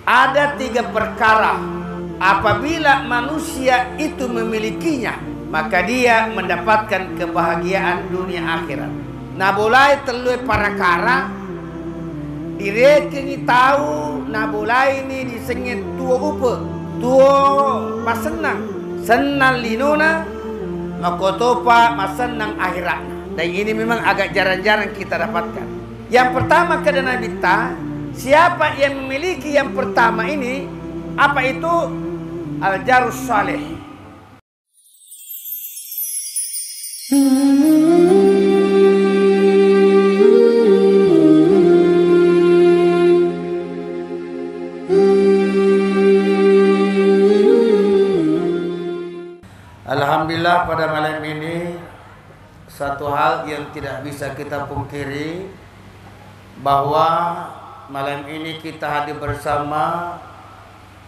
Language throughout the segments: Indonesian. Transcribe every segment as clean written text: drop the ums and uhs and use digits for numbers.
ada 3 perkara apabila manusia itu memilikinya, maka dia mendapatkan kebahagiaan dunia akhirat. Nah boleh telui para kara direkengi tahu, nah boleh ini disengit tua upe tua masenang senang linona makotopa masenang akhirat. Dan ini memang agak jarang-jarang kita dapatkan. Yang pertama kata Nabi ta, siapa yang memiliki yang pertama ini, apa itu? Al-jarus salih. Alhamdulillah pada malam ini satu hal yang tidak bisa kita pungkiri, bahwa malam ini kita hadir bersama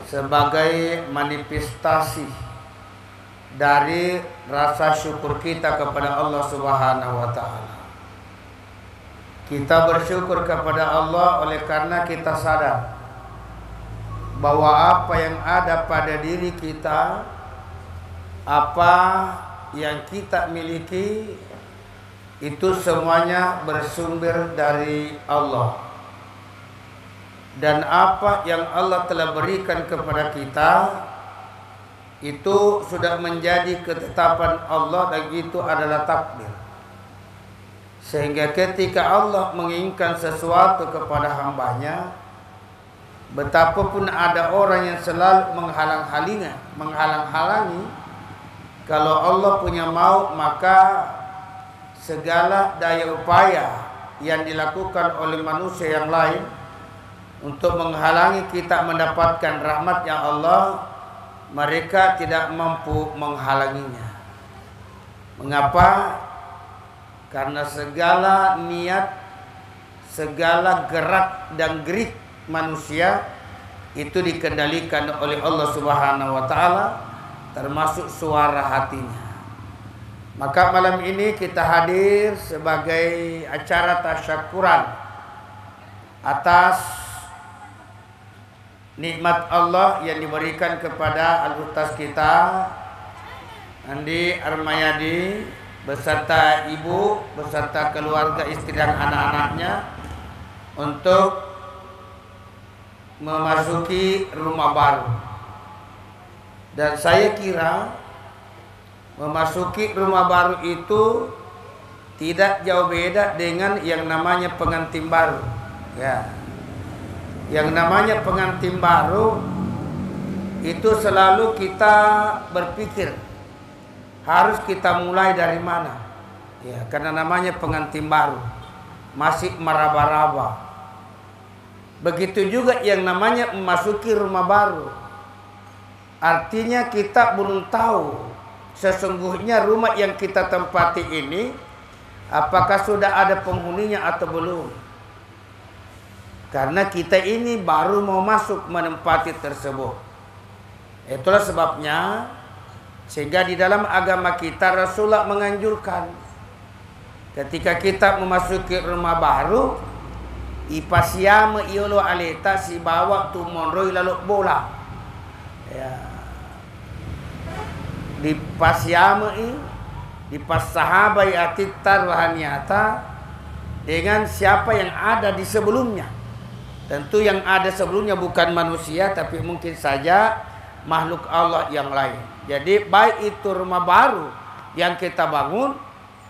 sebagai manifestasi dari rasa syukur kita kepada Allah Subhanahu wa taala. Kita bersyukur kepada Allah oleh karena kita sadar bahwa apa yang ada pada diri kita, apa yang kita miliki, itu semuanya bersumber dari Allah. Dan apa yang Allah telah berikan kepada kita itu sudah menjadi ketetapan Allah, dan itu adalah takdir. Sehingga ketika Allah menginginkan sesuatu kepada hambanya, betapapun ada orang yang selalu menghalang-halangi, kalau Allah punya mau, maka segala daya upaya yang dilakukan oleh manusia yang lain untuk menghalangi kita mendapatkan rahmatnya Allah, mereka tidak mampu menghalanginya. Mengapa? Karena segala niat, segala gerak dan gerik manusia itu dikendalikan oleh Allah Subhanahu wa taala, termasuk suara hatinya. Maka malam ini kita hadir sebagai acara tasyakuran atas nikmat Allah yang diberikan kepada al-ustaz kita Andi Armayadi beserta ibu, beserta keluarga, istri dan anak-anaknya untuk memasuki rumah baru. Dan saya kira memasuki rumah baru itu tidak jauh beda dengan yang namanya pengantin baru. Ya. Yang namanya pengantin baru itu selalu kita berpikir harus kita mulai dari mana. Ya, karena namanya pengantin baru, masih meraba-raba. Begitu juga yang namanya memasuki rumah baru. Artinya kita belum tahu sesungguhnya rumah yang kita tempati ini apakah sudah ada penghuninya atau belum. Karena kita ini baru mau masuk menempati tersebut. Itulah sebabnya sehingga di dalam agama kita Rasulullah menganjurkan ketika kita memasuki rumah baru, ipasiama iolo aleta si bawa tu monroi lalu bola. Ya. Di pasyamai, di pasahabai atitar wahaniata dengan siapa yang ada di sebelumnya. Tentu yang ada sebelumnya bukan manusia, tapi mungkin saja makhluk Allah yang lain. Jadi baik itu rumah baru yang kita bangun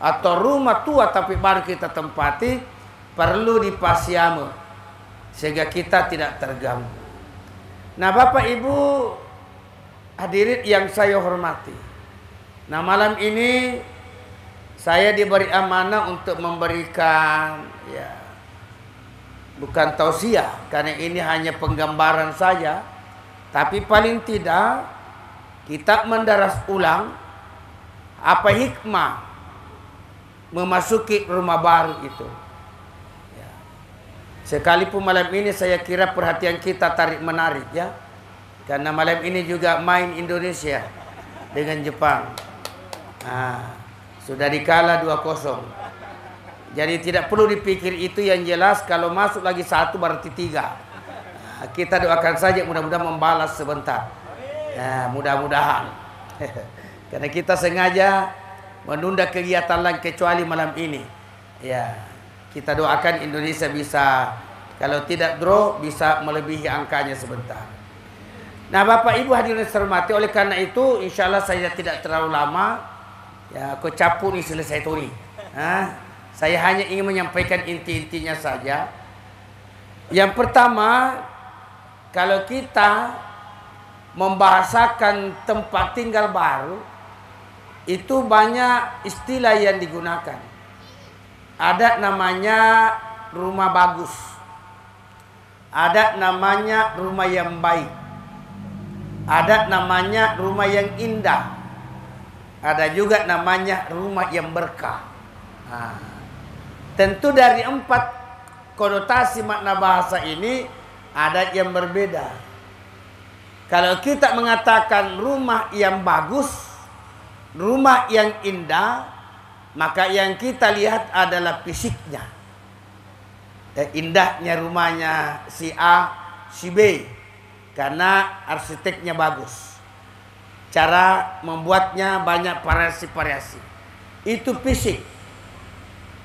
atau rumah tua tapi baru kita tempati, perlu dipasyama sehingga kita tidak terganggu. Nah Bapak Ibu hadirin yang saya hormati, nah malam ini saya diberi amanah untuk memberikan, ya, bukan tausiah karena ini hanya penggambaran saja, tapi paling tidak kita mendaras ulang apa hikmah memasuki rumah baru itu. Ya. Sekalipun malam ini saya kira perhatian kita tarik menarik, ya. Karena malam ini juga main Indonesia dengan Jepang. Nah, sudah dikalah 2-0. Jadi tidak perlu dipikir itu, yang jelas kalau masuk lagi 1 berarti 3. Kita doakan saja mudah-mudahan membalas sebentar. Ya, mudah-mudahan. Karena kita sengaja menunda kegiatan lain kecuali malam ini. Ya, kita doakan Indonesia bisa, kalau tidak draw, bisa melebihi angkanya sebentar. Nah, Bapak Ibu hadirin hormati, oleh karena itu insya Allah saya tidak terlalu lama. Ya, aku capur nih selesai turi. Saya hanya ingin menyampaikan inti-intinya saja. Yang pertama, kalau kita membahasakan tempat tinggal baru, itu banyak istilah yang digunakan. Ada namanya rumah bagus, ada namanya rumah yang baik, ada namanya rumah yang indah, ada juga namanya rumah yang berkah. Tentu dari 4 konotasi makna bahasa ini ada yang berbeda. Kalau kita mengatakan rumah yang bagus, rumah yang indah, maka yang kita lihat adalah fisiknya. Indahnya rumahnya si A, si B, karena arsiteknya bagus. Cara membuatnya banyak variasi-variasi. Itu fisik.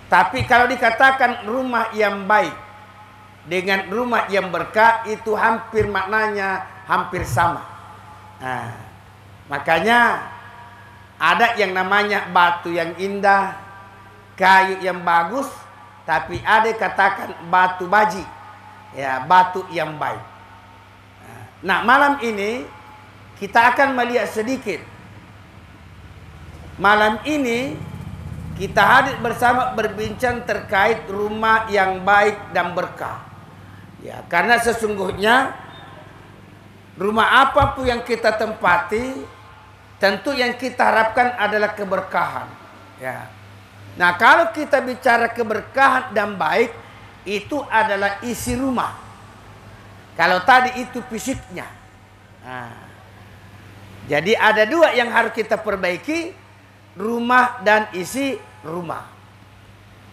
Tapi kalau dikatakan rumah yang baik dengan rumah yang berkah, itu hampir maknanya hampir sama. Makanya ada yang namanya batu yang indah, kayu yang bagus, tapi ada katakan batu baji, ya, batu yang baik. Nah, malam ini kita akan melihat sedikit. Malam ini kita hadir bersama berbincang terkait rumah yang baik dan berkah. Ya, karena sesungguhnya rumah apapun yang kita tempati, tentu yang kita harapkan adalah keberkahan. Ya. Nah, kalau kita bicara keberkahan dan baik, itu adalah isi rumah. Kalau tadi itu fisiknya. Jadi ada 2 yang harus kita perbaiki, rumah dan isi rumah.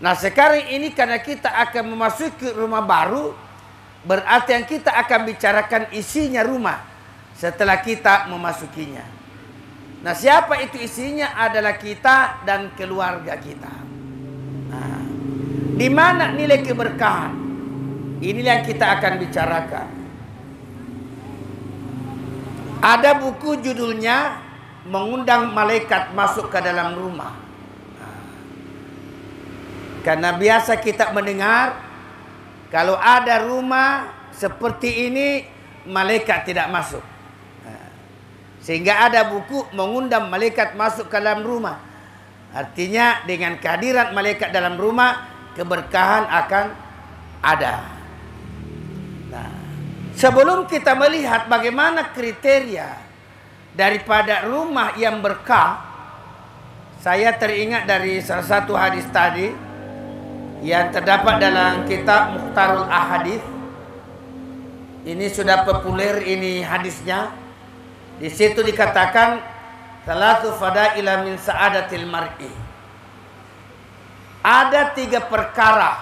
Nah, sekarang ini karena kita akan memasuki rumah baru, berarti yang kita akan bicarakan isinya rumah setelah kita memasukinya. Nah, siapa itu isinya? Adalah kita dan keluarga kita. Di mana nilai keberkahan? Inilah yang kita akan bicarakan. Ada buku judulnya Mengundang Malaikat Masuk ke Dalam Rumah. Karena biasa kita mendengar kalau ada rumah seperti ini, malaikat tidak masuk. Sehingga ada buku Mengundang Malaikat Masuk ke Dalam Rumah. Artinya dengan kehadiran malaikat dalam rumah, keberkahan akan ada. Nah, sebelum kita melihat bagaimana kriteria daripada rumah yang berkah, saya teringat dari salah satu hadis tadi yang terdapat dalam kitab Mukhtarul Ahadits. Ini sudah populer ini hadisnya. Di situ dikatakan salatu fadaila min sa'adatil mar'i. Ada 3 perkara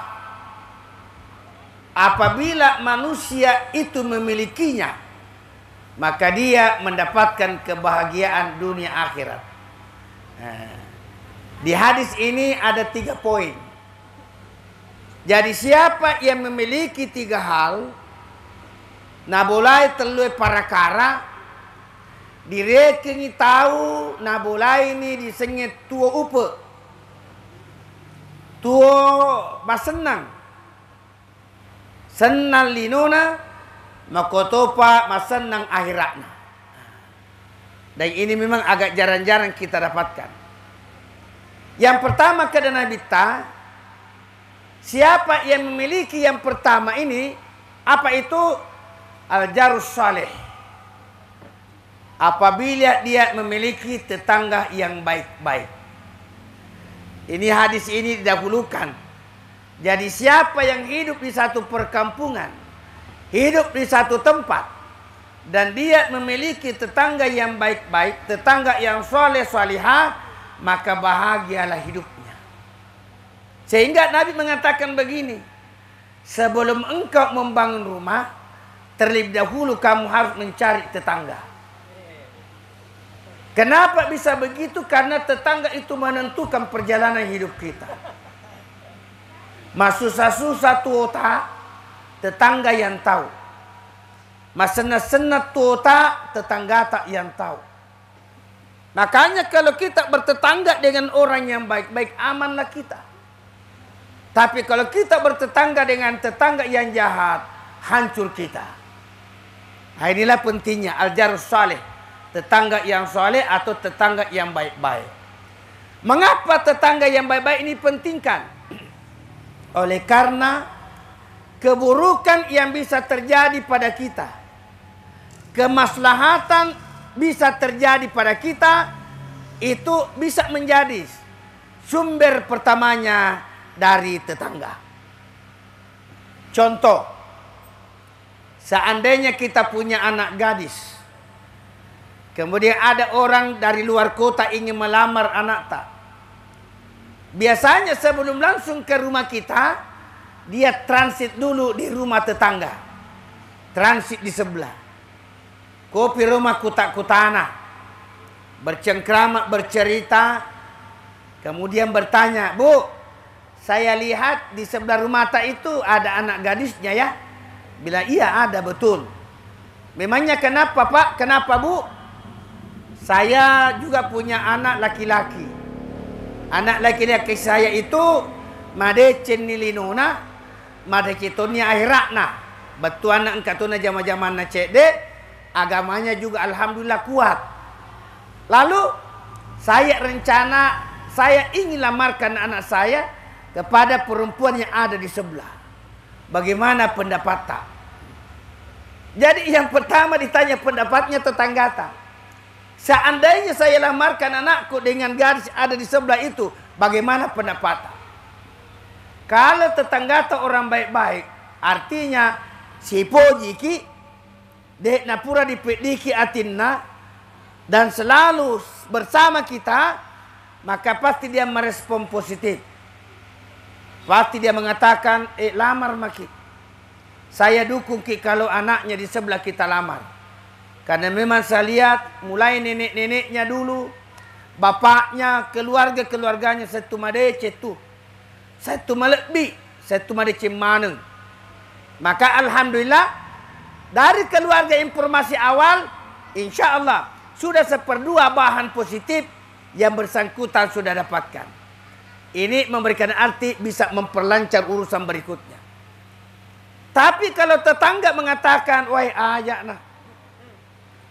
apabila manusia itu memilikinya, maka dia mendapatkan kebahagiaan dunia akhirat. Di hadis ini ada 3 poin. Jadi siapa yang memiliki 3 hal, nabolai telui parakara, direkengi tahu nabolai ini disengit tua upe, tua masenang, senang linona, makotopa masenang akhiratna. Dan ini memang agak jarang-jarang kita dapatkan. Yang pertama kata Nabi ta, siapa yang memiliki yang pertama ini, apa itu? Al-jarus saleh. Apabila dia memiliki tetangga yang baik-baik. Ini hadis ini didahulukan. Jadi siapa yang hidup di satu perkampungan, hidup di satu tempat, dan dia memiliki tetangga yang baik-baik, tetangga yang soleh-solihah, maka bahagialah hidupnya. Sehingga Nabi mengatakan begini, sebelum engkau membangun rumah, terlebih dahulu kamu harus mencari tetangga. Kenapa bisa begitu? Karena tetangga itu menentukan perjalanan hidup kita. Mas susah-susah tuota, tetangga yang tahu. Mas senat-senat tuota, tetangga tak yang tahu. Makanya kalau kita bertetangga dengan orang yang baik-baik, amanlah kita. Tapi kalau kita bertetangga dengan tetangga yang jahat, hancur kita. Nah, inilah pentingnya al-jarus saleh, tetangga yang saleh atau tetangga yang baik-baik. Mengapa tetangga yang baik-baik ini pentingkan? Oleh karena keburukan yang bisa terjadi pada kita, kemaslahatan bisa terjadi pada kita, itu bisa menjadi sumber pertamanya dari tetangga. Contoh, seandainya kita punya anak gadis, kemudian ada orang dari luar kota ingin melamar anak tak. Biasanya sebelum langsung ke rumah kita, dia transit dulu di rumah tetangga. Transit di sebelah. Kopi rumah kutak-kutana. Bercengkrama, bercerita. Kemudian bertanya, Bu, saya lihat di sebelah rumah tak itu ada anak gadisnya ya? Bila iya ada, betul. Memangnya kenapa Pak? Kenapa Bu? Saya juga punya anak laki-laki. Anak laki-laki saya itu made cenilinuna, made kitonia akhiratna. Betul anak engkatuna zaman-zaman na cede, agamanya juga alhamdulillah kuat. Lalu saya rencana, saya ingin lamarkan anak saya kepada perempuan yang ada di sebelah. Bagaimana pendapat tak? Jadi yang pertama ditanya pendapatnya tetangga tak. Seandainya saya lamarkan anakku dengan gadis ada di sebelah itu, bagaimana pendapat? Kalau tetangga tak orang baik-baik, artinya si pojiki dek napura dipediki atinna dan selalu bersama kita, maka pasti dia merespon positif. Pasti dia mengatakan, lamar maki. Saya dukung ki kalau anaknya di sebelah kita lamar. Karena memang saya lihat mulai nenek-neneknya dulu, bapaknya, keluarga-keluarganya satu madece tu. Satu malekbi, satu madece maneng. Maka alhamdulillah dari keluarga informasi awal, insya Allah sudah seperdua bahan positif yang bersangkutan sudah dapatkan. Ini memberikan arti bisa memperlancar urusan berikutnya. Tapi kalau tetangga mengatakan, wahai ajak nah,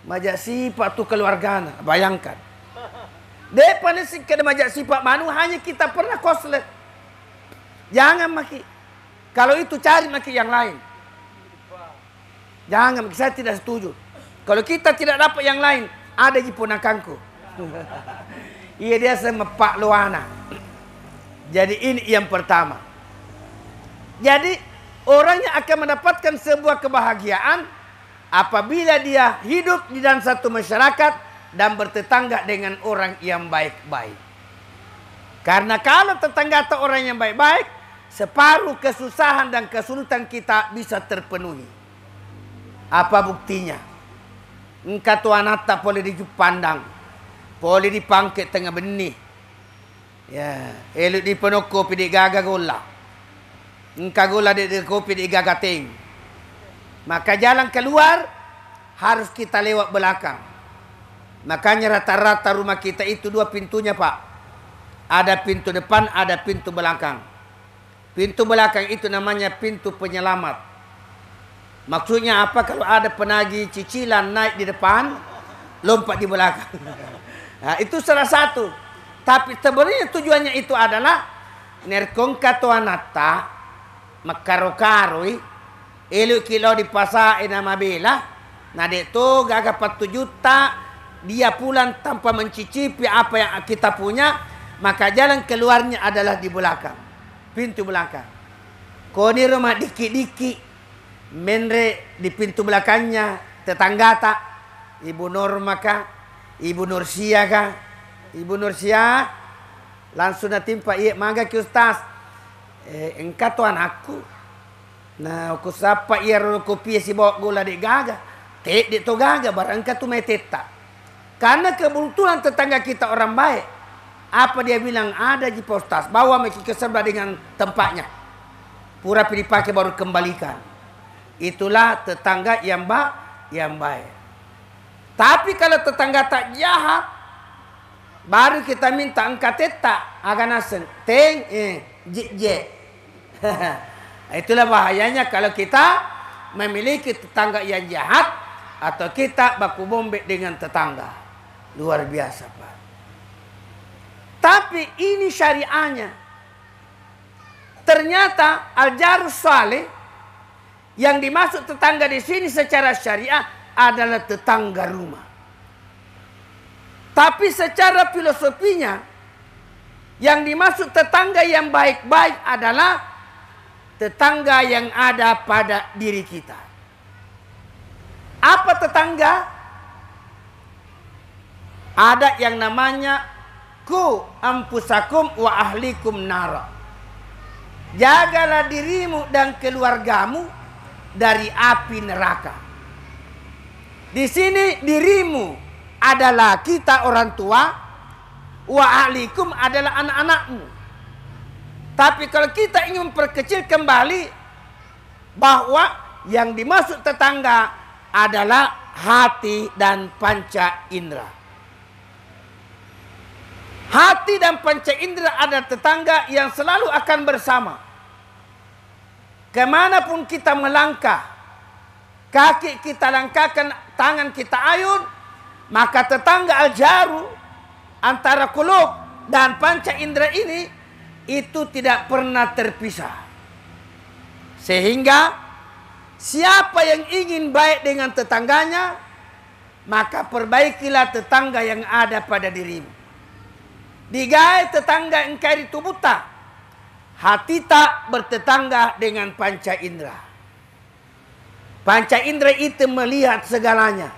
majak sifat tu keluarga, bayangkan. Depan ni kada majak sifat manu hanya kita pernah koslet. Jangan maki. Kalau itu cari maki yang lain. Jangan maki, saya tidak setuju. Kalau kita tidak dapat yang lain, ada di ponakanku. Iya dia sama Pak Luana. Jadi ini yang pertama. Jadi orangnya akan mendapatkan sebuah kebahagiaan apabila dia hidup di dalam satu masyarakat dan bertetangga dengan orang yang baik-baik. Karena kalau tetangga atau orang yang baik-baik, separuh kesusahan dan kesulitan kita bisa terpenuhi. Apa buktinya? Engkau tu anak tak boleh dipandang, boleh dipangkit tengah benih. Ya, elok di penuh kopi di gaga gola. Engkau gola di kopi di gaga ting. Maka jalan keluar harus kita lewat belakang. Makanya rata-rata rumah kita itu dua pintunya Pak. Ada pintu depan, ada pintu belakang. Pintu belakang itu namanya pintu penyelamat. Maksudnya apa? Kalau ada penagih cicilan naik di depan, lompat di belakang. Nah, itu salah satu. Tapi sebenarnya tujuannya itu adalah nerkong katoanata makarokaroi elu kilo di pasar nama bela. Nah itu gagal 4 juta dia pulang tanpa mencicipi apa yang kita punya. Maka jalan keluarnya adalah di belakang, pintu belakang. Kau di rumah dikit-dikit menre di pintu belakangnya tetangga tak, Ibu Norma kah, Ibu Nursia kah, Ibu Nursia langsung natimpa, iya mangga ki ustaz, engkau tu anakku, Nah, aku sapa ia kopi si bawa gula di gaga. Tek di to gaga barangka tu mai teta. Karena kebetulan tetangga kita orang baik. Apa dia bilang? Ada di postas. Bawa meki ke sebelah dengan tempatnya. Pura dipakai baru kembalikan. Itulah tetangga yang baik. Tapi kalau tetangga tak jahat, baru kita minta angkat teta. Aganasen. Teng, je. Itulah bahayanya kalau kita memiliki tetangga yang jahat atau kita baku bombe dengan tetangga. Luar biasa, Pak. Tapi ini syariahnya. Ternyata al-jarus saleh yang dimaksud tetangga di sini secara syariah adalah tetangga rumah. Tapi secara filosofinya yang dimaksud tetangga yang baik-baik adalah tetangga yang ada pada diri kita. Apa tetangga? Ada yang namanya ku ampusakum wa ahlikum nara. Jagalah dirimu dan keluargamu dari api neraka. Di sini dirimu adalah kita orang tua, wa ahlikum adalah anak-anakmu. Tapi kalau kita ingin memperkecil kembali bahwa yang dimaksud tetangga adalah hati dan panca indera. Hati dan panca indera adalah tetangga yang selalu akan bersama. Kemanapun kita melangkah, kaki kita langkahkan, tangan kita ayun, maka tetangga al-jaru antara qulub dan panca indera ini itu tidak pernah terpisah. Sehingga siapa yang ingin baik dengan tetangganya, maka perbaikilah tetangga yang ada pada dirimu. Digai tetangga engkau itu buta, hati tak bertetangga dengan panca indera. Panca indera itu melihat segalanya.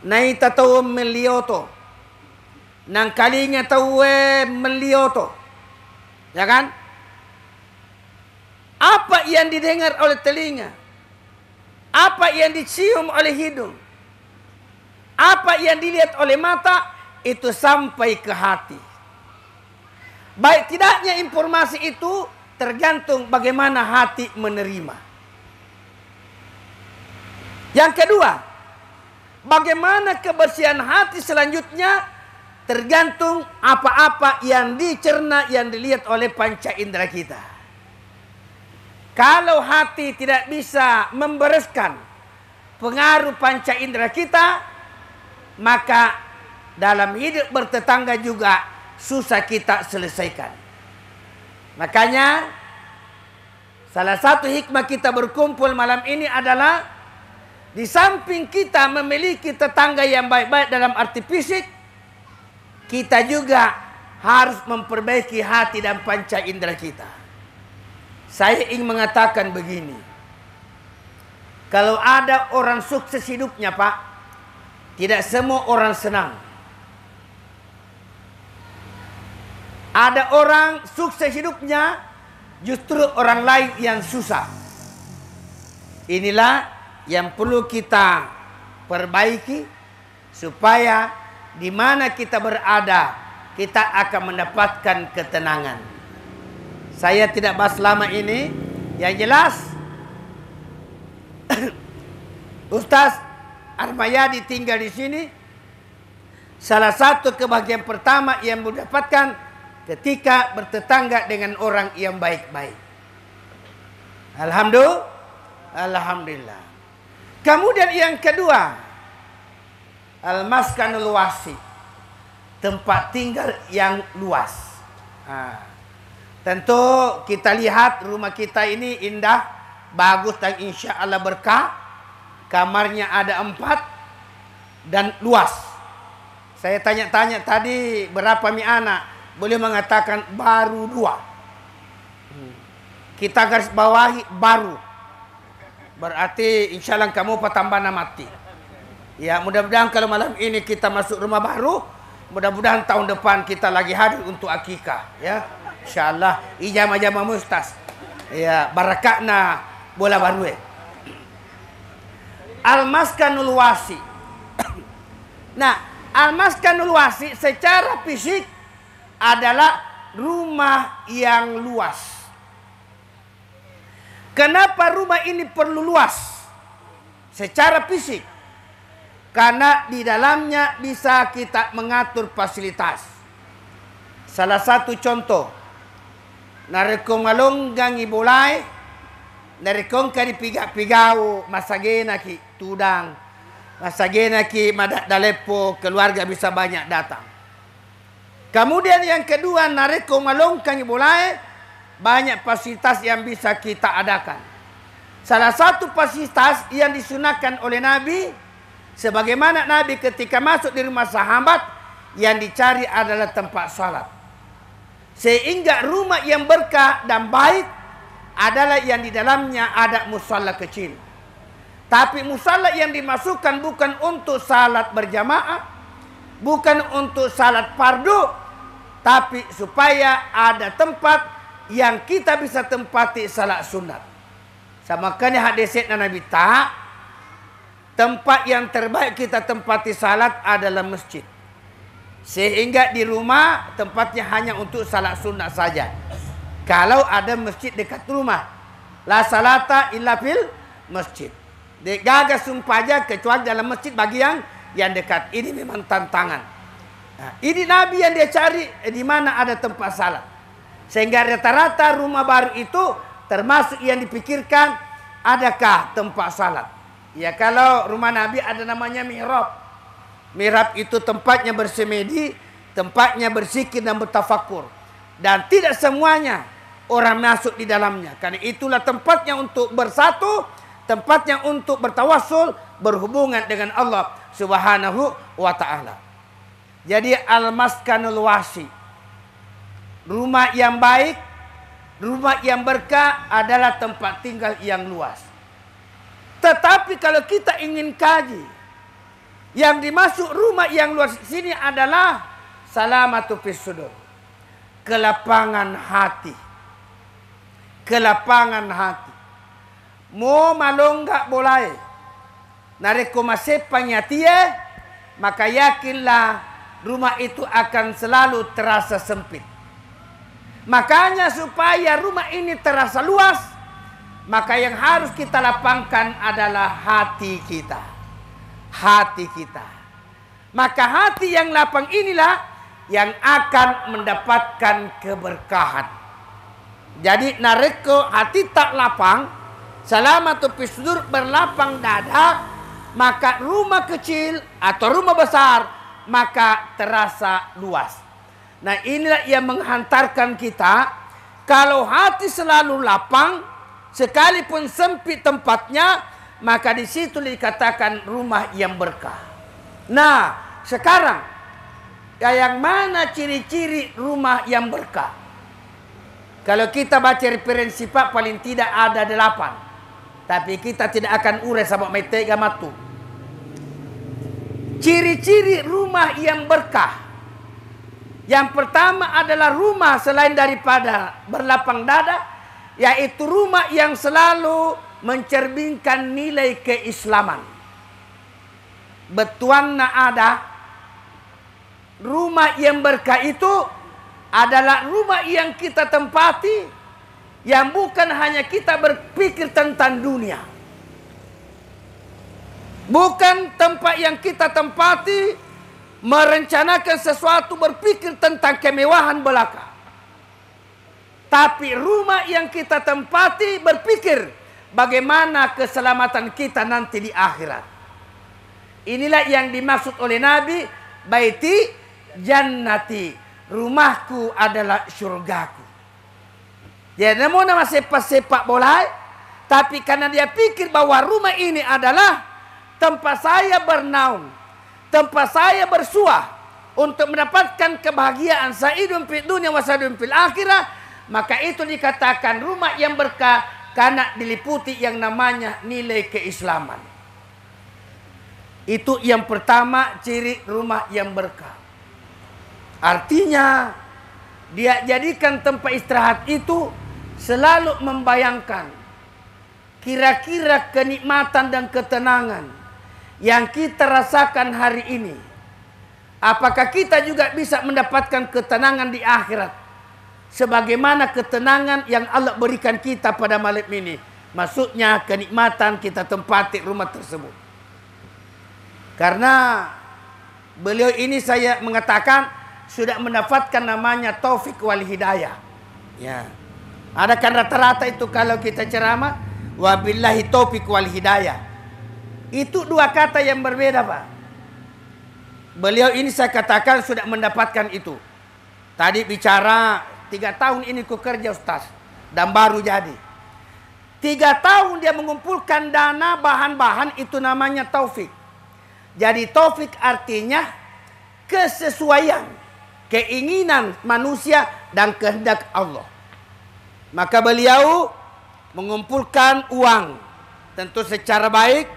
Nai tahu melioto, nang kalinya tahu melioto, ya kan? Apa yang didengar oleh telinga, apa yang dicium oleh hidung, apa yang dilihat oleh mata, itu sampai ke hati. Baik tidaknya informasi itu tergantung bagaimana hati menerima. Yang kedua, bagaimana kebersihan hati selanjutnya tergantung apa-apa yang dicerna, yang dilihat oleh panca indera kita. Kalau hati tidak bisa membereskan pengaruh panca indera kita, maka dalam hidup bertetangga juga susah kita selesaikan. Makanya salah satu hikmah kita berkumpul malam ini adalah di samping kita memiliki tetangga yang baik-baik dalam arti fisik, kita juga harus memperbaiki hati dan panca indera kita. Saya ingin mengatakan begini. Kalau ada orang sukses hidupnya, Pak, tidak semua orang senang. Ada orang sukses hidupnya, justru orang lain yang susah. Inilah yang perlu kita perbaiki supaya di mana kita berada, kita akan mendapatkan ketenangan. Saya tidak bahas lama ini, yang jelas Ustaz Armayadi tinggal di sini. Salah satu kebahagiaan pertama yang mendapatkan ketika bertetangga dengan orang yang baik-baik. Alhamdulillah. Kemudian yang kedua, al-maskanul wasi, tempat tinggal yang luas. Tentu kita lihat rumah kita ini indah, bagus dan insya Allah berkah. Kamarnya ada 4 dan luas. Saya tanya-tanya tadi berapa mi anak. Boleh mengatakan baru 2. Kita garis bawahi baru. Berarti insya Allah kamu patambah mati. Ya, mudah-mudahan kalau malam ini kita masuk rumah baru, mudah-mudahan tahun depan kita lagi hadir untuk akikah. Ya, insya Allah ijamah-jamah mustaz. Ya, barakakna bola baru. Al-Maskanul Wasi. Nah, Al-Maskanul Wasi secara fisik adalah rumah yang luas. Kenapa rumah ini perlu luas secara fisik? Karena di dalamnya bisa kita mengatur fasilitas. Salah satu contoh, narekong malonggang ibulay, narekong kari pigau masagena ki tudang, masagena ki madalepo, keluarga bisa banyak datang. Kemudian yang kedua, narekong malonggang ibulay, banyak fasilitas yang bisa kita adakan. Salah satu fasilitas yang disunahkan oleh Nabi, sebagaimana Nabi ketika masuk di rumah sahabat, yang dicari adalah tempat salat. Sehingga rumah yang berkah dan baik adalah yang di dalamnya ada musalla kecil. Tapi musalla yang dimasukkan bukan untuk salat berjamaah, bukan untuk salat fardu, tapi supaya ada tempat yang kita bisa tempati salat sunat. Sama kan hadisnya Nabi tak, tempat yang terbaik kita tempati salat adalah masjid. Sehingga di rumah tempatnya hanya untuk salat sunat saja. Kalau ada masjid dekat rumah, la salata illa fil masjid. Gagas sumpah aja kecuali dalam masjid bagi yang dekat. Ini memang tantangan. Nah, ini Nabi yang dia cari di mana ada tempat salat. Sehingga rata-rata rumah baru itu termasuk yang dipikirkan, adakah tempat salat. Ya, kalau rumah Nabi ada namanya mihrab. Mihrab itu tempatnya bersemedi, tempatnya berzikir dan bertafakur. Dan tidak semuanya orang masuk di dalamnya. Karena itulah tempatnya untuk bersatu, tempatnya untuk bertawassul, berhubungan dengan Allah Subhanahu wa ta'ala. Jadi Al-Maskanul Wasi, rumah yang baik, rumah yang berkah adalah tempat tinggal yang luas. Tetapi kalau kita ingin kaji, yang dimasuk rumah yang luas sini adalah salamatu fis sudur, kelapangan hati. Kelapangan hati. Mau malonggak boleh, nareko masepanya tie, maka yakinlah rumah itu akan selalu terasa sempit. Makanya supaya rumah ini terasa luas, maka yang harus kita lapangkan adalah hati kita. Hati kita. Maka hati yang lapang inilah yang akan mendapatkan keberkahan. Jadi nareko hati tak lapang, salamatu fis sudur, berlapang dada, maka rumah kecil atau rumah besar maka terasa luas. Nah, inilah yang menghantarkan kita, kalau hati selalu lapang sekalipun sempit tempatnya, maka di situ dikatakan rumah yang berkah. Nah, sekarang yang mana ciri-ciri rumah yang berkah? Kalau kita baca referensi Pak, paling tidak ada 8. Tapi kita tidak akan urai sabab metega matu. Ciri-ciri rumah yang berkah. Yang pertama adalah rumah selain daripada berlapang dada, yaitu rumah yang selalu mencerminkan nilai keislaman. Betuanna ada rumah yang berkah itu adalah rumah yang kita tempati, yang bukan hanya kita berpikir tentang dunia. Bukan tempat yang kita tempati merencanakan sesuatu, berpikir tentang kemewahan belaka. Tapi rumah yang kita tempati berpikir bagaimana keselamatan kita nanti di akhirat. Inilah yang dimaksud oleh Nabi, baiti jannati, rumahku adalah surgaku. Dia namun nama sepak bola, tapi karena dia pikir bahwa rumah ini adalah tempat saya bernaung, tempat saya bersuah untuk mendapatkan kebahagiaan sa'idun fid dunya wa sa'idun fil akhirah, maka itu dikatakan rumah yang berkah karena diliputi yang namanya nilai keislaman. Itu yang pertama, ciri rumah yang berkah. Artinya dia jadikan tempat istirahat itu selalu membayangkan kira-kira kenikmatan dan ketenangan yang kita rasakan hari ini, apakah kita juga bisa mendapatkan ketenangan di akhirat sebagaimana ketenangan yang Allah berikan kita pada malam ini. Maksudnya kenikmatan kita tempati rumah tersebut. Karena beliau ini saya mengatakan sudah mendapatkan namanya taufik wal hidayah. Ya. Ada kan rata-rata itu kalau kita ceramah, wabillahi taufik wal hidayah. Itu dua kata yang berbeda, Pak. Beliau ini saya katakan sudah mendapatkan itu. Tadi bicara 3 tahun ini ku kerja Ustaz, dan baru jadi. 3 tahun dia mengumpulkan dana bahan-bahan, itu namanya taufik. Jadi taufik artinya kesesuaian keinginan manusia dan kehendak Allah. Maka beliau mengumpulkan uang, tentu secara baik,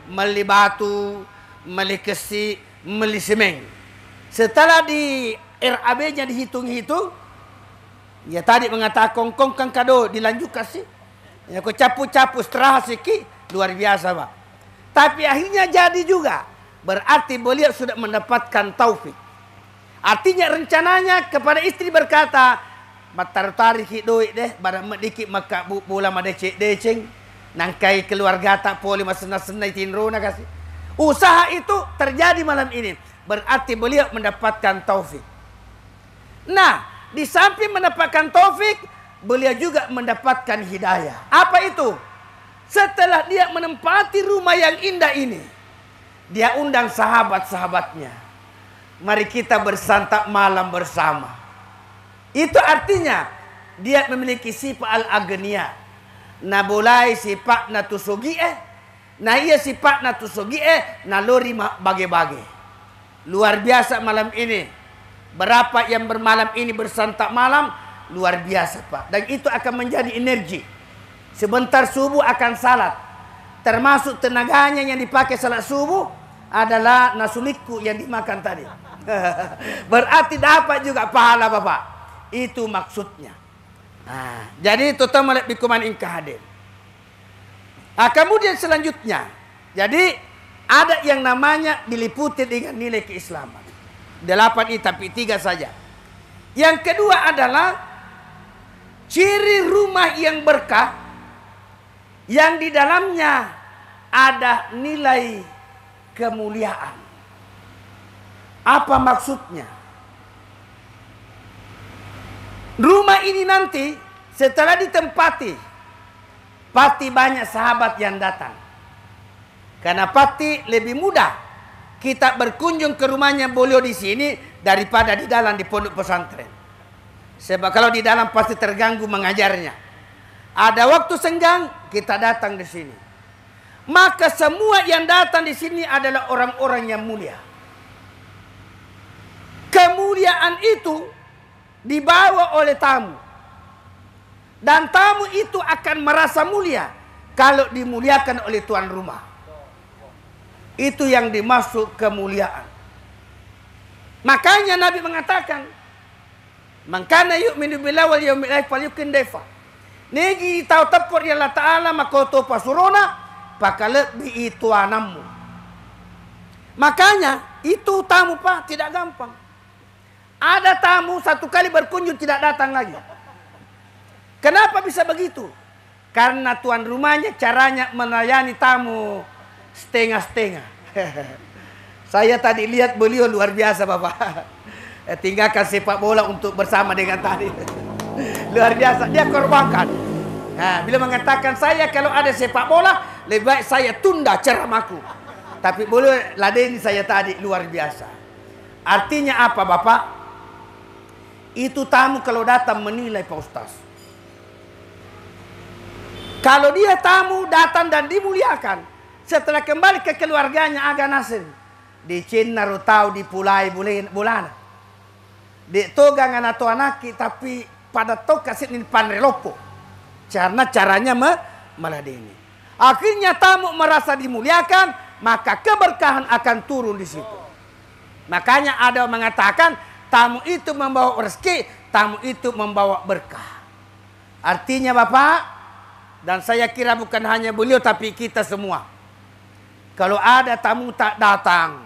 beli batu, beli kesi, beli semen. Setelah di RAB-nya dihitung-hitung, ya tadi mengatakan kongkong kan kado dilanjutkan sih. Ya kau capu-capu setelah sikit, luar biasa, Pak. Tapi akhirnya jadi juga. Berarti beliau sudah mendapatkan taufik. Artinya rencananya kepada istri berkata, "Matar-tarik duit deh, barang dikit maka bola madeceng, nangkai keluarga tak boleh masena-senai tinrona kasih." Usaha itu terjadi malam ini. Berarti beliau mendapatkan taufik. Nah, di samping mendapatkan taufik, beliau juga mendapatkan hidayah. Apa itu? Setelah dia menempati rumah yang indah ini, dia undang sahabat-sahabatnya. Mari kita bersantap malam bersama. Itu artinya dia memiliki sifat al-agniya. Na bolai sifat na tusugi na iya sifat na tusugi na lori bage-bage. Luar biasa malam ini. Berapa yang bermalam ini bersantap malam, luar biasa, Pak. Dan itu akan menjadi energi. Sebentar subuh akan salat. Termasuk tenaganya yang dipakai salat subuh adalah nasuliku yang dimakan tadi. Berarti dapat juga pahala, Bapak. Itu maksudnya. Nah, jadi itu tamalek bikuman ingkah hadir. Kemudian selanjutnya, jadi ada yang namanya diliputi dengan nilai keislaman. 8 ini tapi 3 saja. Yang kedua adalah ciri rumah yang berkah yang di dalamnya ada nilai kemuliaan. Apa maksudnya? Rumah ini nanti setelah ditempati, pasti banyak sahabat yang datang. Karena pasti lebih mudah kita berkunjung ke rumahnya beliau di sini daripada di dalam di pondok pesantren. Sebab kalau di dalam pasti terganggu mengajarnya. Ada waktu senggang, kita datang di sini. Maka semua yang datang di sini adalah orang-orang yang mulia. Kemuliaan itu dibawa oleh tamu. Dan tamu itu akan merasa mulia kalau dimuliakan oleh tuan rumah. Itu yang dimaksud kemuliaan. Makanya Nabi mengatakan, "Man kana yu'minu billahi wal yawmil akhir falyukrim daifa." Negi tahu tepur ya Allah Ta'ala makoto pasurona pakale bi tuanammu. Makanya itu tamu, Pak, tidak gampang. Ada tamu 1 kali berkunjung tidak datang lagi. Kenapa bisa begitu? Karena tuan rumahnya caranya melayani tamu setengah-setengah. Saya tadi lihat beliau luar biasa, Bapak. Tinggalkan sepak bola untuk bersama dengan tadi. Luar biasa, dia korbankan. Nah, bila mengatakan saya kalau ada sepak bola, lebih baik saya tunda ceramahku. Tapi beliau ladeni saya tadi, luar biasa. Artinya apa, Bapak? Itu tamu kalau datang menilai, Pak Ustaz. Kalau dia tamu datang dan dimuliakan, setelah kembali ke keluarganya agak nasir. Di Cina tahu di pulai bulan. Di togangan atau anaki tapi pada toka sini panrelopo. Karena caranya meladeni. Akhirnya tamu merasa dimuliakan, maka keberkahan akan turun di situ. Makanya ada mengatakan tamu itu membawa rezeki, tamu itu membawa berkah. Artinya Bapak, dan saya kira bukan hanya beliau tapi kita semua. Kalau ada tamu tak datang,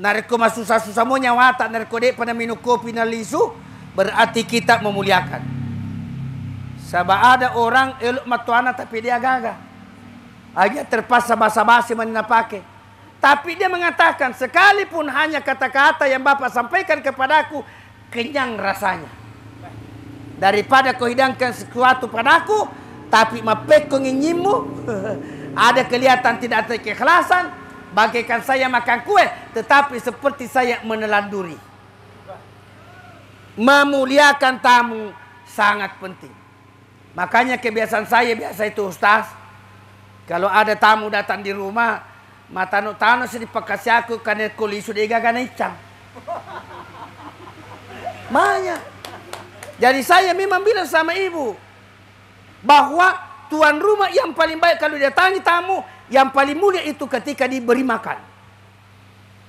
nareko susah-susah mau nyawata, nareko dek pada minum kopi na lisu, berarti kita memuliakan. Sebab ada orang elok matuana tapi dia gagah. Aja terpaksa basa-basi mana pakai. Tapi dia mengatakan, sekalipun hanya kata-kata yang Bapak sampaikan kepadaku, kenyang rasanya. Daripada kau hidangkan sesuatu padaku, tapi mapekong inginmu, ada kelihatan tidak ada keikhlasan, bagaikan saya makan kue, tetapi seperti saya menelan duri. Memuliakan tamu sangat penting. Makanya kebiasaan saya biasa itu Ustaz, kalau ada tamu datang di rumah, matano-tano sedih pakasih aku karena kulisu dia gagana icang. Banyak. Jadi saya memang bilang sama ibu bahwa tuan rumah yang paling baik kalau datangi tamu, yang paling mulia itu ketika diberi makan.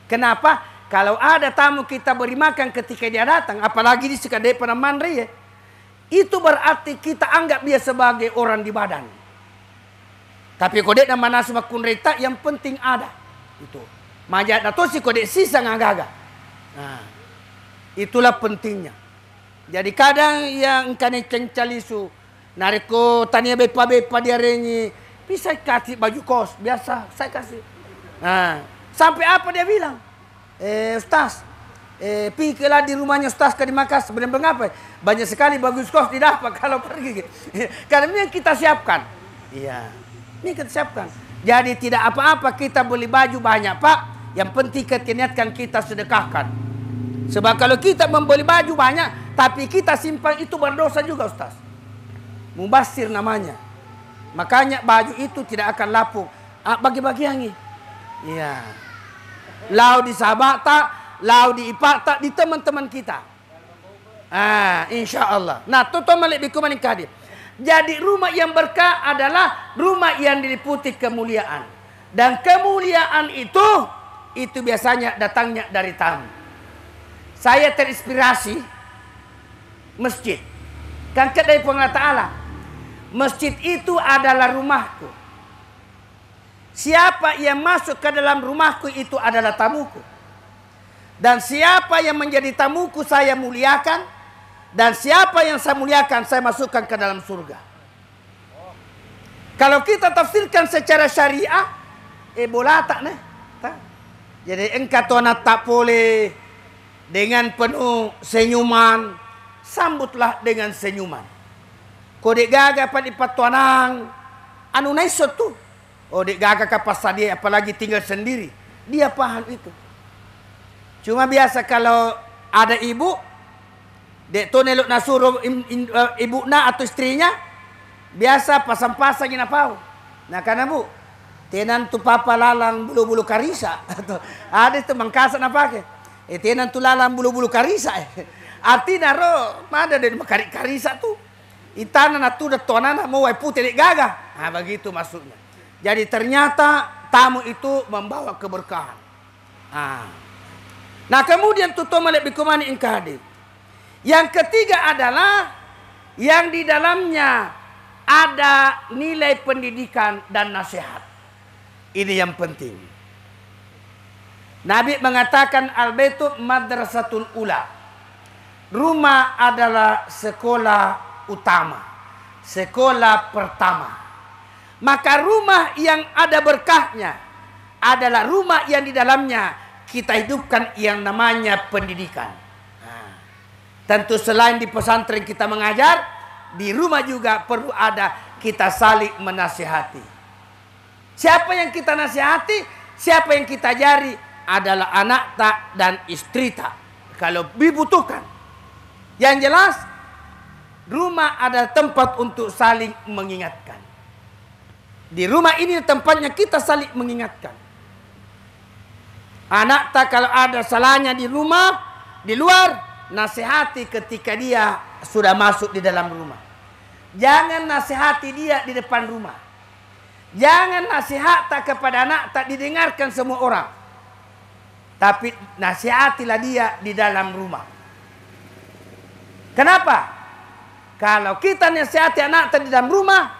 Kenapa? Kalau ada tamu kita beri makan ketika dia datang, apalagi di sekadar pada mandri ya, itu berarti kita anggap dia sebagai orang di badan. Tapi kodek nama nasu makun reta yang penting ada itu. Majat atau si kodek sisa ngagaga. Nah, itulah pentingnya. Jadi kadang yang kane cencalisu nariko tania bepa dia renyi, bisa kasih baju kos biasa saya kasih. Nah, sampai apa dia bilang? Ustaz, pikirlah di rumahnya Ustaz ke di Makassar. Benar-benar apa? Banyak sekali bagus kos didapat kalau pergi. Karena ini yang kita siapkan. Iya, ini kita siapkan. Jadi tidak apa-apa kita beli baju banyak Pak. Yang penting niatkan kita sedekahkan. Sebab kalau kita membeli baju banyak, tapi kita simpan itu berdosa juga Ustaz. Mubasir namanya. Makanya baju itu tidak akan lapuk. Bagi-bagi yang ini. Iya. Lau di sahabat tak, lau di ipak tak, di teman-teman kita. Insya Allah. Nah, tutup malik biku manikadi. Jadi rumah yang berkah adalah rumah yang diliputi kemuliaan. Dan kemuliaan itu biasanya datangnya dari tamu. Saya terinspirasi masjid. Kan dari Allah Ta'ala. Masjid itu adalah rumahku. Siapa yang masuk ke dalam rumahku itu adalah tamuku. Dan siapa yang menjadi tamuku saya muliakan. Dan siapa yang saya muliakan saya masukkan ke dalam surga. Kalau kita tafsirkan secara syariah, bola tak nih. Jadi engkau tak boleh dengan penuh senyuman, sambutlah dengan senyuman. Kodek gagah pada patuanang, anu naisot tu. Oh dek gagah kapas dia, apalagi tinggal sendiri, dia paham itu. Cuma biasa kalau ada ibu, dek tu neluk nasuruh ibu na atau istrinya, biasa pasang-pasang ina pau. Nah karena bu, tenan tu papa lalang bulu-bulu karisa, ada itu mangkasa na pakai. Tenan tu lalang bulu-bulu karisa. Artinya ro, mana dari karisa tu. Itana na tu detonana mau wai putih dek gagah. Nah begitu maksudnya. Jadi ternyata tamu itu membawa keberkahan. Nah kemudian tutup malik bikumani ingkadi. Yang ketiga adalah yang di dalamnya ada nilai pendidikan dan nasihat. Ini yang penting. Nabi mengatakan al-baitu madrasatul ula. Rumah adalah sekolah utama. Sekolah pertama. Maka rumah yang ada berkahnya adalah rumah yang di dalamnya kita hidupkan yang namanya pendidikan. Tentu selain di pesantren kita mengajar, di rumah juga perlu ada kita saling menasihati. Siapa yang kita nasihati, siapa yang kita ajari adalah anak tak dan istri tak. Kalau dibutuhkan. Yang jelas, rumah ada tempat untuk saling mengingatkan. Di rumah ini tempatnya kita saling mengingatkan. Anak tak kalau ada salahnya di rumah, di luar, nasihati ketika dia sudah masuk di dalam rumah. Jangan nasihati dia di depan rumah. Jangan nasihat tak kepada anak tak didengarkan semua orang. Tapi nasihatilah dia di dalam rumah. Kenapa? Kalau kita nasihati anak di dalam rumah,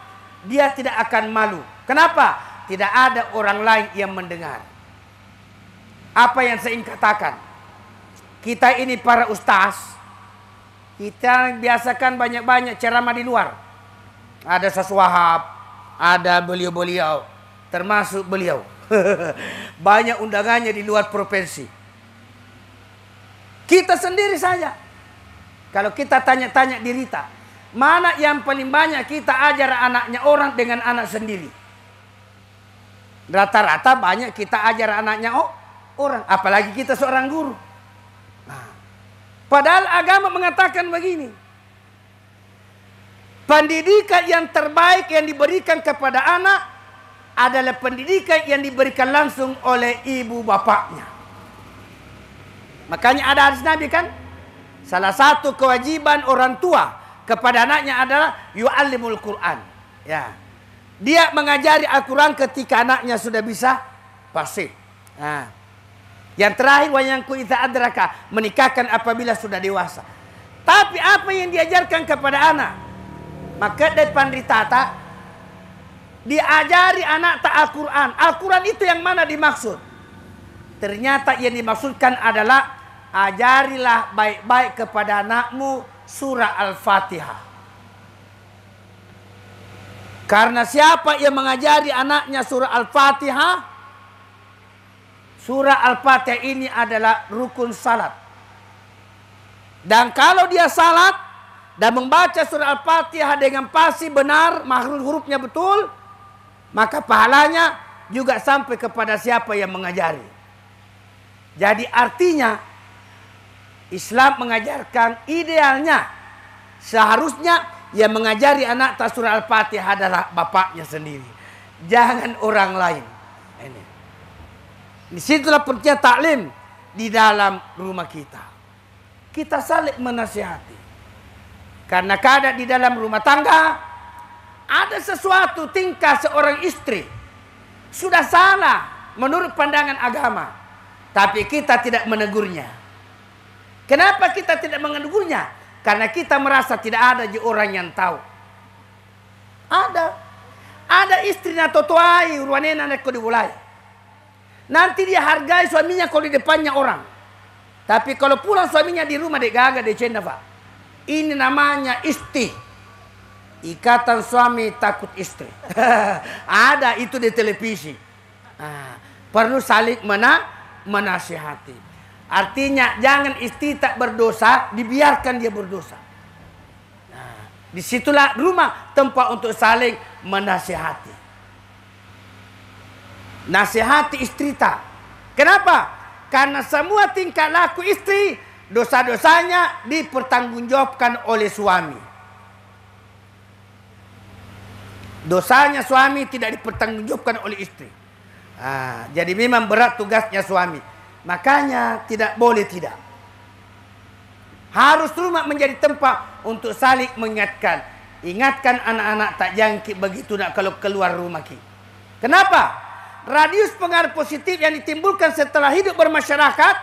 dia tidak akan malu. Kenapa? Tidak ada orang lain yang mendengar. Apa yang saya ingin katakan? Kita ini para ustaz, kita biasakan banyak-banyak ceramah di luar. Ada Saswahab, ada beliau-beliau, termasuk beliau. Banyak undangannya di luar provinsi. Kita sendiri saja. Kalau kita tanya-tanya di Rita, mana yang paling banyak kita ajar anaknya orang dengan anak sendiri? Rata-rata banyak kita ajar anaknya orang. Apalagi kita seorang guru. Nah, padahal agama mengatakan begini. Pendidikan yang terbaik yang diberikan kepada anak adalah pendidikan yang diberikan langsung oleh ibu bapaknya. Makanya ada hadis Nabi kan? Salah satu kewajiban orang tua kepada anaknya adalah yu'allimul Quran. Ya. Dia mengajari Al-Quran ketika anaknya sudah bisa fasih. Nah. Yang terakhir wa yanku idza adraka, menikahkan apabila sudah dewasa. Tapi apa yang diajarkan kepada anak? Maka depan ditata, diajari anak tak Al-Quran. Al-Quran itu yang mana dimaksud? Ternyata yang dimaksudkan adalah ajarilah baik-baik kepada anakmu surah Al-Fatihah. Karena siapa yang mengajari anaknya surah Al-Fatihah, surah Al-Fatihah ini adalah rukun salat. Dan kalau dia salat dan membaca surah Al-Fatihah dengan pasti benar, makhraj hurufnya betul, maka pahalanya juga sampai kepada siapa yang mengajari. Jadi artinya Islam mengajarkan idealnya seharusnya yang mengajari anak surah Al-Fatihah adalah bapaknya sendiri, jangan orang lain. Ini. Disitulah pentingnya taklim di dalam rumah kita. Kita saling menasihati. Karena kadang di dalam rumah tangga ada sesuatu tingkah seorang istri sudah salah menurut pandangan agama, tapi kita tidak menegurnya. Kenapa kita tidak menegurnya? Karena kita merasa tidak ada orang yang tahu. Ada istri na totoai ruanena na ko diulai. Nanti dia hargai suaminya kalau di depannya orang. Tapi kalau pulang suaminya di rumah dia gagal, dia cenda, Pak. Ini namanya isti. Ikatan suami takut istri. Ada itu di televisi. Perlu saling menasihati. Artinya jangan istri tak berdosa, dibiarkan dia berdosa. Nah, disitulah rumah tempat untuk saling menasihati. Nasihati istri tak. Kenapa? Karena semua tingkah laku istri, dosa-dosanya dipertanggungjawabkan oleh suami. Dosanya suami tidak dipertanggungjawabkan oleh istri. Jadi memang berat tugasnya suami. Makanya tidak boleh tidak. Harus rumah menjadi tempat untuk saling mengingatkan. Ingatkan anak-anak tak jangkit begitu nak kalau keluar rumah kita. Kenapa? Radius pengaruh positif yang ditimbulkan setelah hidup bermasyarakat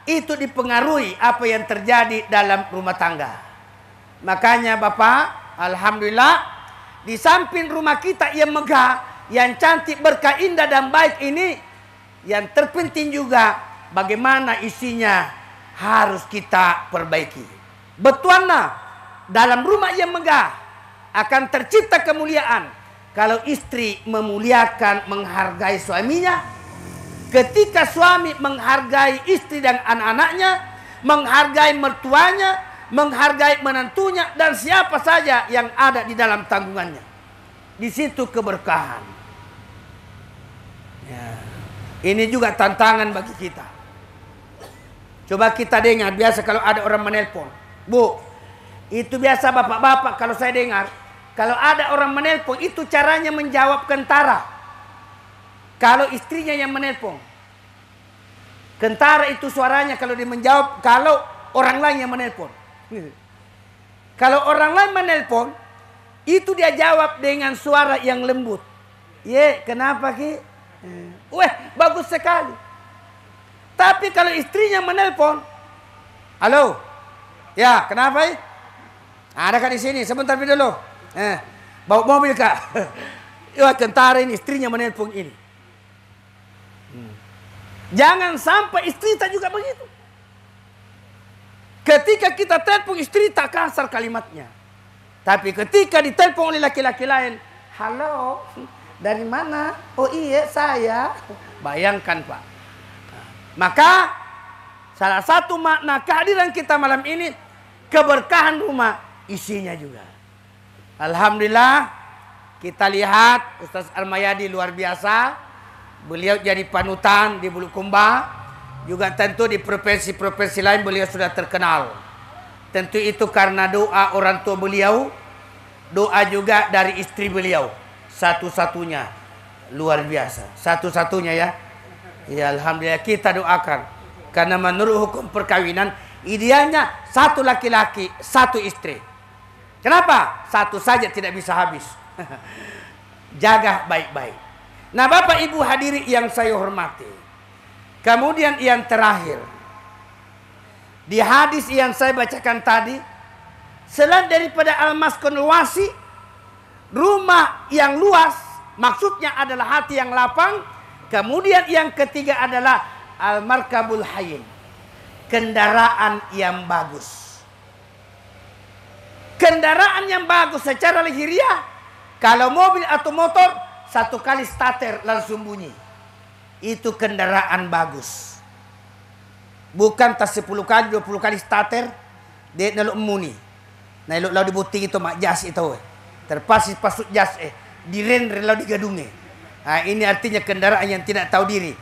itu dipengaruhi apa yang terjadi dalam rumah tangga. Makanya Bapak, alhamdulillah di samping rumah kita yang megah, yang cantik, berkah, indah dan baik ini, yang terpenting juga bagaimana isinya harus kita perbaiki. Betuana dalam rumah yang megah akan tercipta kemuliaan kalau istri memuliakan, menghargai suaminya. Ketika suami menghargai istri dan anak-anaknya, menghargai mertuanya, menghargai menantunya dan siapa saja yang ada di dalam tanggungannya, di situ keberkahan. Ya. Ini juga tantangan bagi kita. Coba kita dengar, biasa kalau ada orang menelpon, Bu, itu biasa bapak-bapak kalau saya dengar, kalau ada orang menelpon itu caranya menjawab kentara. Kalau istrinya yang menelpon, kentara itu suaranya kalau dia menjawab, kalau orang lain yang menelpon. Kalau orang lain menelpon, itu dia jawab dengan suara yang lembut. Ye, kenapa Ki? Weh, bagus sekali. Tapi kalau istrinya menelpon, halo, ya kenapa? Ada Kak di sini, sebentar dulu. Bawa mobil Kak. Wah, kentara ini istrinya menelpon ini. Jangan sampai istri tak juga begitu. Ketika kita telepon istri tak kasar kalimatnya. Tapi ketika ditelepon oleh laki-laki lain, halo, dari mana? Oh iya, saya. Bayangkan Pak. Maka salah satu makna kehadiran kita malam ini, keberkahan rumah isinya juga. Alhamdulillah, kita lihat Ustaz Armayadi luar biasa. Beliau jadi panutan di Bulukumba. Juga tentu di provinsi-provinsi lain beliau sudah terkenal. Tentu itu karena doa orang tua beliau. Doa juga dari istri beliau. Satu-satunya. Luar biasa. Satu-satunya ya. Ya Alhamdulillah kita doakan. Karena menurut hukum perkawinan, idealnya satu laki-laki, satu istri. Kenapa? Satu saja tidak bisa habis. Jaga baik-baik. Nah Bapak Ibu hadiri yang saya hormati. Kemudian yang terakhir. Di hadis yang saya bacakan tadi. Selain daripada al-maskunul wasi. Rumah yang luas. Maksudnya adalah hati yang lapang. Kemudian yang ketiga adalah al-markabul hayyin. Kendaraan yang bagus. Kendaraan yang bagus secara lahiriah. Kalau mobil atau motor, satu kali starter langsung bunyi. Itu kendaraan bagus. Bukan tas 10 kali, 20 kali starter. Dia naluk muni. Nah iluk lau dibuting itu mak jas itu. Terpasi pasut jas diren lau digadungi. Nah, ini artinya kendaraan yang tidak tahu diri.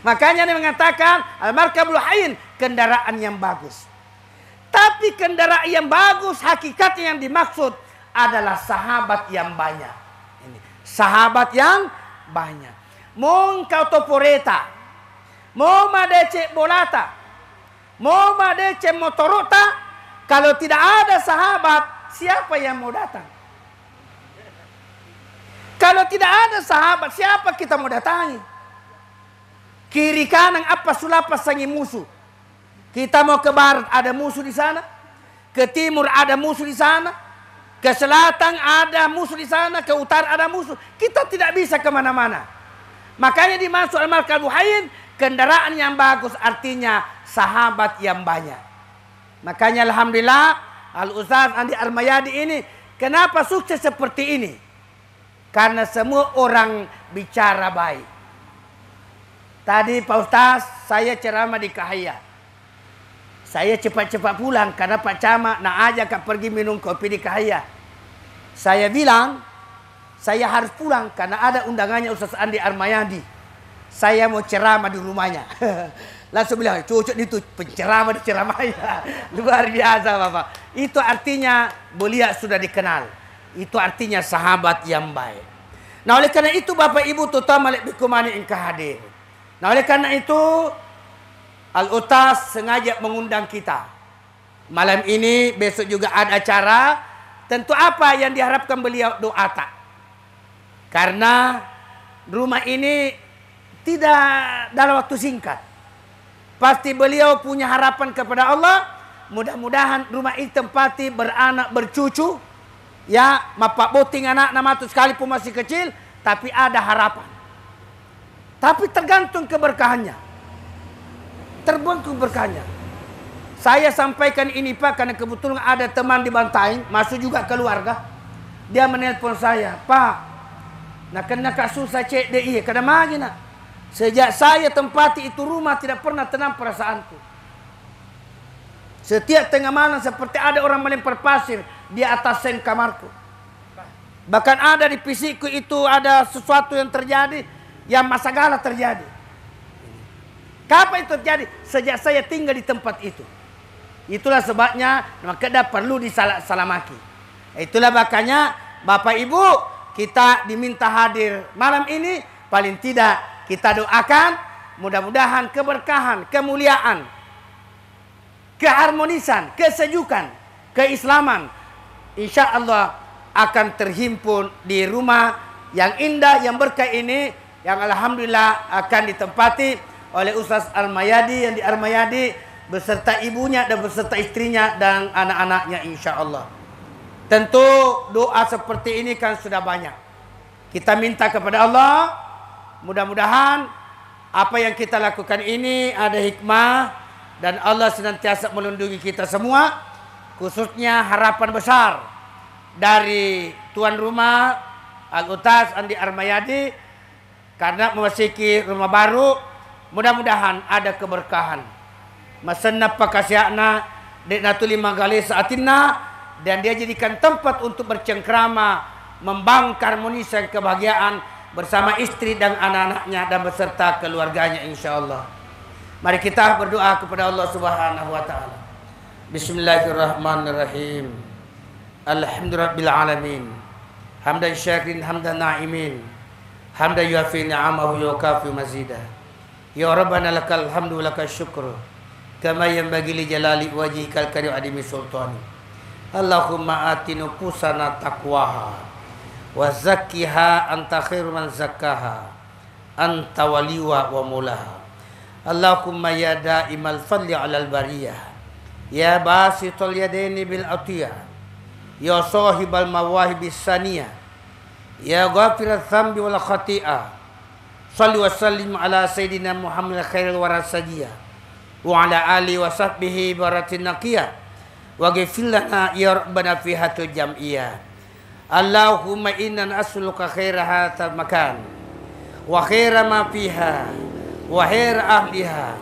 Makanya dia mengatakan al-markabul hayyin, kendaraan yang bagus. Tapi kendaraan yang bagus hakikatnya yang dimaksud adalah sahabat yang banyak. Ini, sahabat yang banyak. Mau kau toporeta, mau madece bolata, mau madece motorota, kalau tidak ada sahabat, siapa yang mau datang? Kalau tidak ada sahabat, siapa kita mau datangi? Kiri kanan apa sulapas sangi musuh. Kita mau ke barat ada musuh di sana, ke timur ada musuh di sana, ke selatan ada musuh di sana, ke utara ada musuh. Kita tidak bisa kemana-mana. Makanya dimaksud al-markabul hayyin, kendaraan yang bagus artinya sahabat yang banyak. Makanya Alhamdulillah Al-Ustaz Andi Armayadi ini kenapa sukses seperti ini? Karena semua orang bicara baik. Tadi Pak Ustaz saya ceramah di Kahaya. Saya cepat-cepat pulang karena Pak Camat nak ajak pergi minum kopi di Kahaya. Saya bilang saya harus pulang karena ada undangannya Ustaz Andi Armayadi. Saya mau ceramah di rumahnya. Langsung bilang, cocok itu penceramah di ceramahnya. Luar biasa Bapak. Itu artinya beliau sudah dikenal. Itu artinya sahabat yang baik. Nah oleh karena itu Bapak Ibu terutama bikumani engkau hadir. Nah oleh karena itu Al-Ustaz sengaja mengundang kita. Malam ini, besok juga ada acara. Tentu apa yang diharapkan beliau doa tak. Karena rumah ini tidak dalam waktu singkat. Pasti beliau punya harapan kepada Allah. Mudah-mudahan rumah ini tempati beranak bercucu. Ya, mapak boting anak nama itu sekalipun masih kecil. Tapi ada harapan. Tapi tergantung keberkahannya. Tergantung keberkahannya. Saya sampaikan ini Pak karena kebetulan ada teman di Bantaing. Masuk juga keluarga. Dia menelpon saya. Pak. Nah kena kak susah cek deh kadang lagi nak. Sejak saya tempati itu rumah tidak pernah tenang perasaanku. Setiap tengah malam seperti ada orang melempar pasir di atas sen kamarku. Bahkan ada di fisikku itu ada sesuatu yang terjadi yang masagala terjadi. Kapan itu terjadi? Sejak saya tinggal di tempat itu. Itulah sebabnya maka perlu disalamaki. Itulah makanya Bapak Ibu kita diminta hadir malam ini. Paling tidak kita doakan mudah-mudahan keberkahan, kemuliaan, keharmonisan, kesejukan, keislaman insya Allah akan terhimpun di rumah yang indah, yang berkah ini, yang alhamdulillah akan ditempati oleh Ustaz Armayadi yang di Armayadi beserta ibunya dan beserta istrinya dan anak-anaknya insya Allah. Tentu doa seperti ini kan sudah banyak. Kita minta kepada Allah, mudah-mudahan apa yang kita lakukan ini ada hikmah dan Allah senantiasa melindungi kita semua, khususnya harapan besar dari tuan rumah Al-Ustaz Andi Armayadi karena memasuki rumah baru. Mudah-mudahan ada keberkahan. Masanna pakasiana deknatuli magali saatina, dan dia jadikan tempat untuk bercengkrama, membangkar harmonis dan kebahagiaan bersama istri dan anak-anaknya dan beserta keluarganya insyaallah. Mari kita berdoa kepada Allah Subhanahu wa taala. Bismillahirrahmanirrahim. Alhamdulillahirabbil alamin. Hamdan syakirin hamdan na'imin. Hamdan yuafi ni'amahu yukafi mazida. Ya Rabbana lakal hamdu wa lakal syukru kama yanbaghi li jalali wajhikal karim adimi sultani. Allahumma ati nufusana taqwaha wa zakkiha anta khairu man zakkaha anta waliwa wa mulaha. Allahumma ya daimal fadli alal bariyah ya basitul yadaini bil atiyah ya sahibal mawahibis saniyah ya ghafirat dzambi wal khati'ah. Shalli wa sallim ala sayyidina Muhammad khairil wara sajiyah wa ala alihi wa sahbihi baratin naqiyah. Waghfir lana ya rabbana fi hatul jam'iyah. Allahumma inna nas'aluka khaira hadzal makan wa khaira ma fiha wa khaira ahliha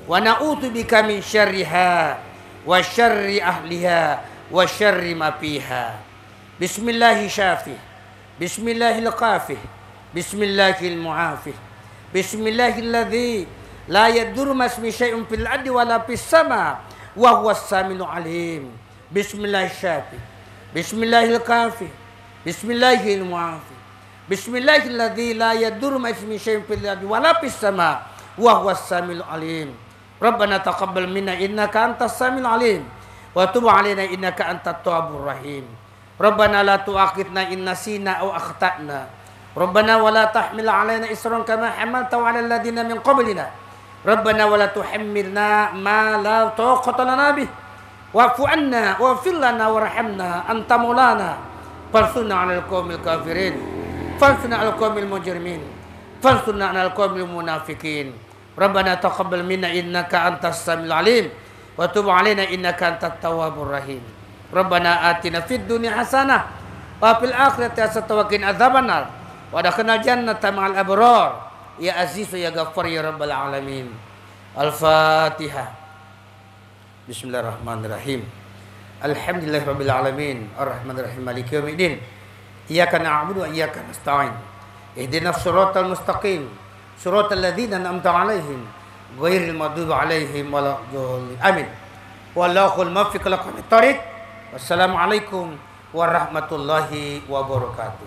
wa na'udzu bika min syarriha wa syarri ahliha wa syarri ma fiha. Bismillahi syafih, bismillahil qafih, bismillahil mu'afih, bismillahilladzi la yadurru masmi syai'un fil ardi wala fis sama wa huwas samiul alim. Bismillahis syafi, bismillahil kafi, bismillahil muafi, bismillahilladzi la yadurru ma ismi syai'un fil ardi wala fis sama wa huwas samiul alim. Rabbana taqabbal minna innaka antas samiul alim wa tub alaina innaka antat tawwabur rahim. Rabbana la tu'akhidna in nasina aw akhtana. Rabbana wa la tahmil alaina isran kama hamaltahu 'alal ladzina min qablina. Rabbana wa la tuhammilna ma la taqata lana bih wa'fu 'anna waghfir lana warhamna anta maulana fansurna 'alal qaumil kafirin fansurna 'alal qaumil mujrimin fansurna 'alal qaumil munafiqin. Rabbana taqabbal minna innaka antas samiul alim wa tub 'alaina innaka antat tawwabur rahim. Rabbana atina fid dunya hasanah wa fil akhirati hasanah wa qina adzabannar wa adkhilna jannata ma'al abrar. Ya Aziz ya Ghaffar ya Rabbal Alamin. Al-Fatihah. Bismillahirrahmanirrahim. Alhamdulillahirabbil alamin. Arrahmanirrahim. Maliki yaumiddin. Iyyaka na'budu wa iyyaka nasta'in. Ihdinas siratal mustaqim. Siratal ladzina an'amta 'alaihim ghairil maghdubi 'alaihim waladdallin. Amin. Wallahul muwaffiq ila aqwamit thoriq. Wassalamualaikum warahmatullahi wabarakatuh.